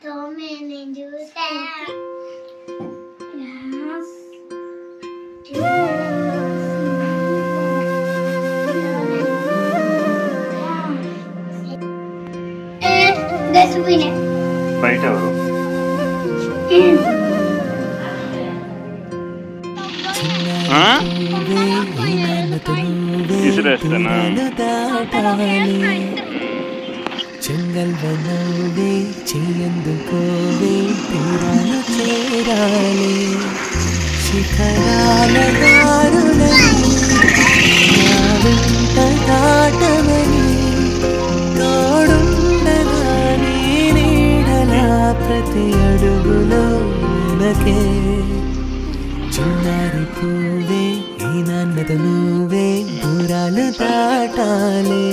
నేను చూసా. బయట ఎవరు? విసిరేస్తానా? చెంగల్ వనవే చేయందుకోవే తీరాలు చేరాలి శిఖరాల దారులని దాటమని తోడుండగాని నీడలా ప్రతి అడుగులో మనకే చిన్నారి పువ్వే ఈ నాన్నత నువ్వే దూరాలు దాటాలి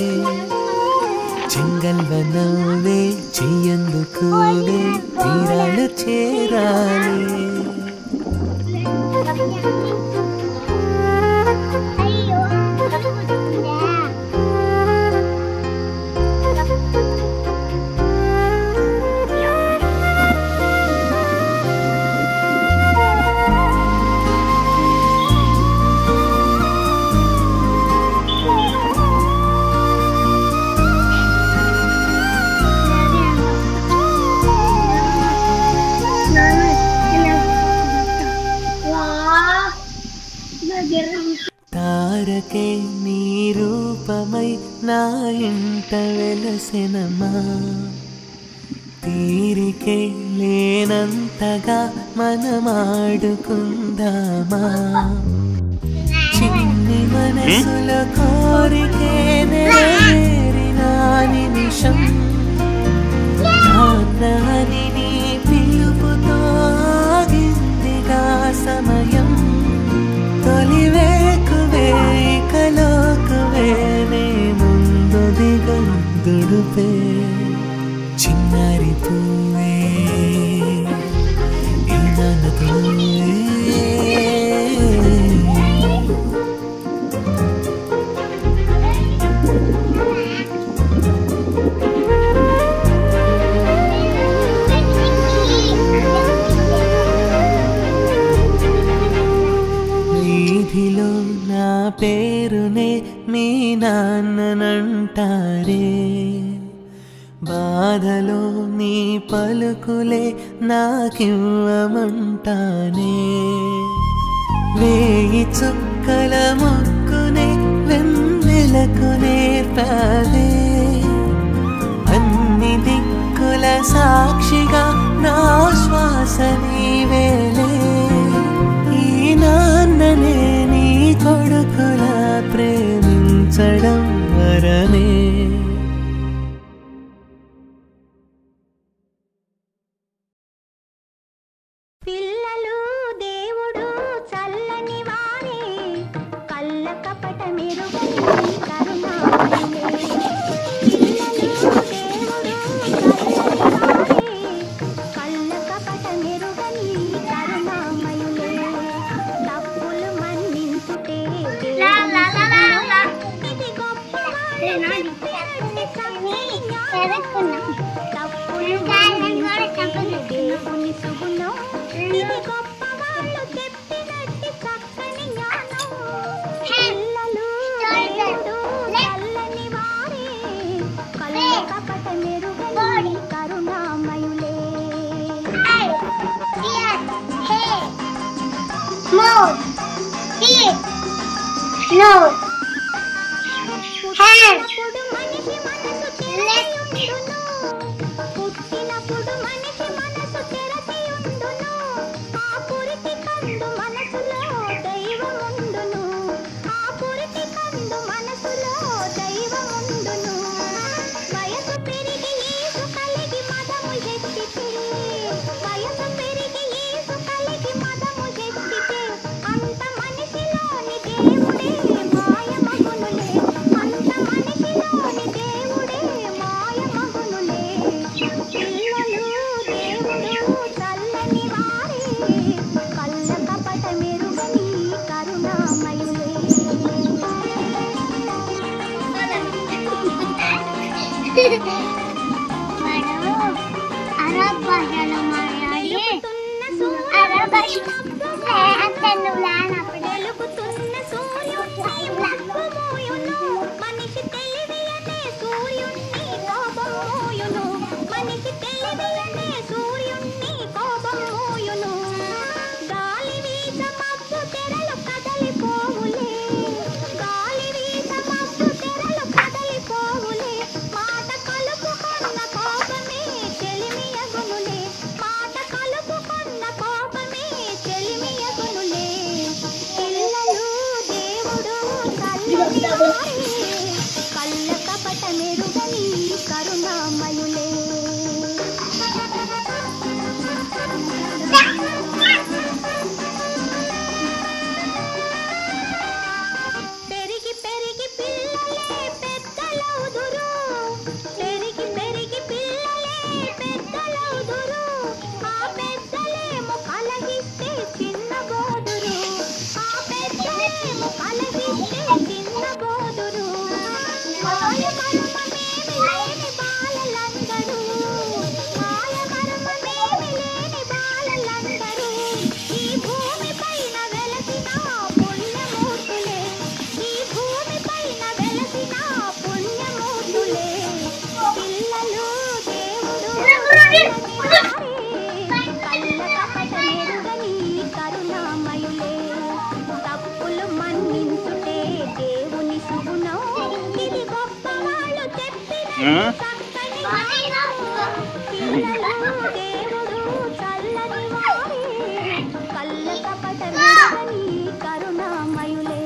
చెంగల్ వనవే చెయ్యందుకోవే తీరాలు చేరాలి తారకే నీ రూపమై నా ఇంట వెలసెనమా తీరికే లేనంతగా మనమాడుకుందామా చిన్ని మనసుల కోరికే నెరవేరిన నిమిషం నాన్నని నీ పిలుపుతో ఆగిందిగా సమయం తొలివేకువే కలోకువే నే ముందు దిగందుడుపే చిన్నారి పువ్వే ఈ నాన్నతోవే వీధిలో నా పేరునే మీ నాన్ననంటారే బాధలో నీ పలుకులే నాకివ్వమంటానే వేయి చుక్కల ముక్కునే వెన్నెలకు నేర్పాదే అన్ని దిక్కుల సాక్షిగా నా శ్వాస నీవేలే ఈ నాన్ననే నీ కొడుకుల ప్రేమించడం వరమే పిల్లలు దేవుడు చల్లని వారే కళ్ళ కపట మెరుగని కరుణామయులే పిల్లలు దేవుడు చల్లని వారే కళ్ళ కపట మెరుగని కరుణామయులే తప్పులు మన్నించుటే ఇది గొప్ప తప్పులు దేవుని సుగుణం ఇది గొప్ప వాళ్ళు చెప్పినట్టు చక్కని జ్ఞానం పిల్లలు దేవుడు చల్లని వారే కళ్ళ కపట మెరుగని కరుణామయులే పుట్టినప్పుడు మనిషి మనసు తెరచియుండును పుట్టినప్పుడు మనిషి మనసు తెరచియుండును ఆ పురిటి కందు మనసులో దైవముండును ఆ పురిటి కందు మనసులో దైవముండును వయసు పెరిగి యేసు కలిగి మదము ఎత్తితే వయసు పెరిగి యేసు కలిగి మదము ఎత్తితే అంత మనిషిలోని దేవుడే మాయమగునులే అంత మనిషిలోని దేవుడే మాయమగునులే పిల్లలు దేవుడు చల్లని వారే కళ్ళ కపట మెరుగని కరుణామయులే అరబ్బా వెలుగుతున్న సూర్యుడిని మోయును మనిషి తెలివి అనే సూర్యుడిని కోపం మోయును మనిషి తెలివి అనే సూర్యుడిని కోపం మోయును గాలి వీచ మబ్బు తెరలు కదలిపోవులే గాలి వీచ మబ్బు తెరలు కదలిపోవులే మాట కలుపుకున్న కోపమే చెలిమియగునులే మాట కలుపుకున్న కోపమే చెలిమియగునులే పిల్లలు దేవుడు చల్లని కళ్ళ కపట మెరుగని కరుణామయులే పెరిగి పెరిగి పిల్లలే పెద్దలవుదురు పెరిగి పెరిగి పిల్లలే పెద్దలవుదురు ఆ పెద్దలేమో కలహిస్తే చిన్నబోదురు ఆ పెద్దలేమో కలహిస్తే చిన్నబోదురు మాయ మర్మమేమి లేని బాలలందరూ మాయ మర్మమేమి లేని బాలలందరూ ఈ భూమి పైన వెలసిన పుణ్యమూర్తులే ఈ భూమి పైన వెలసిన పుణ్యమూర్తులే పిల్లలు దేవుడు కళ్ళ కపట మెరుగని కరుణామయులే తప్పులు మన్నించుటే దేవుని సుగుణం ఇది గొప్పవాళ్ళు చెప్పిన చక్కని పిల్లలు దేవుడు చల్లని వారే కళ్ళ కపట మెరుగని కరుణామయులే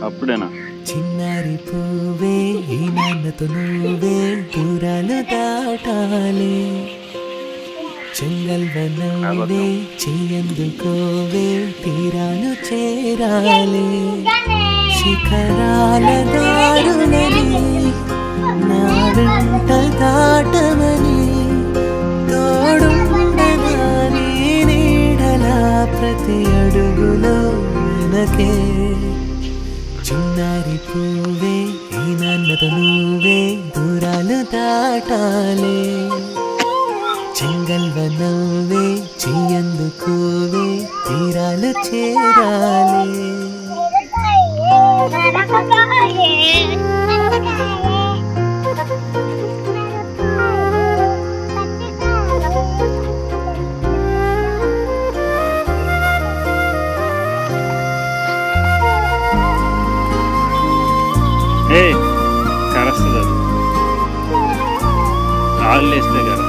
అప్పుడేనా చిన్నారి పువ్వే ఈ నాన్నతో నువ్వే దూరాలు దాటాలి చెంగల్వనవ్వే చెయ్యందుకోవే తీరాలు చేరాలి శిఖరాల దారులని నా వెంట దాటమని తోడుండగా నీ నీడలా ప్రతి అడుగులో వెనకే చిన్నారి పువ్వే ఈ నాన్నతో నువ్వే దూరాలు దాటాలి చెంగల్వనవ్వే చెయ్యందుకోవే తీరాలు చేరాలి ఏ కరస్తుంది అది ఆళ్ళు వేస్తే కదా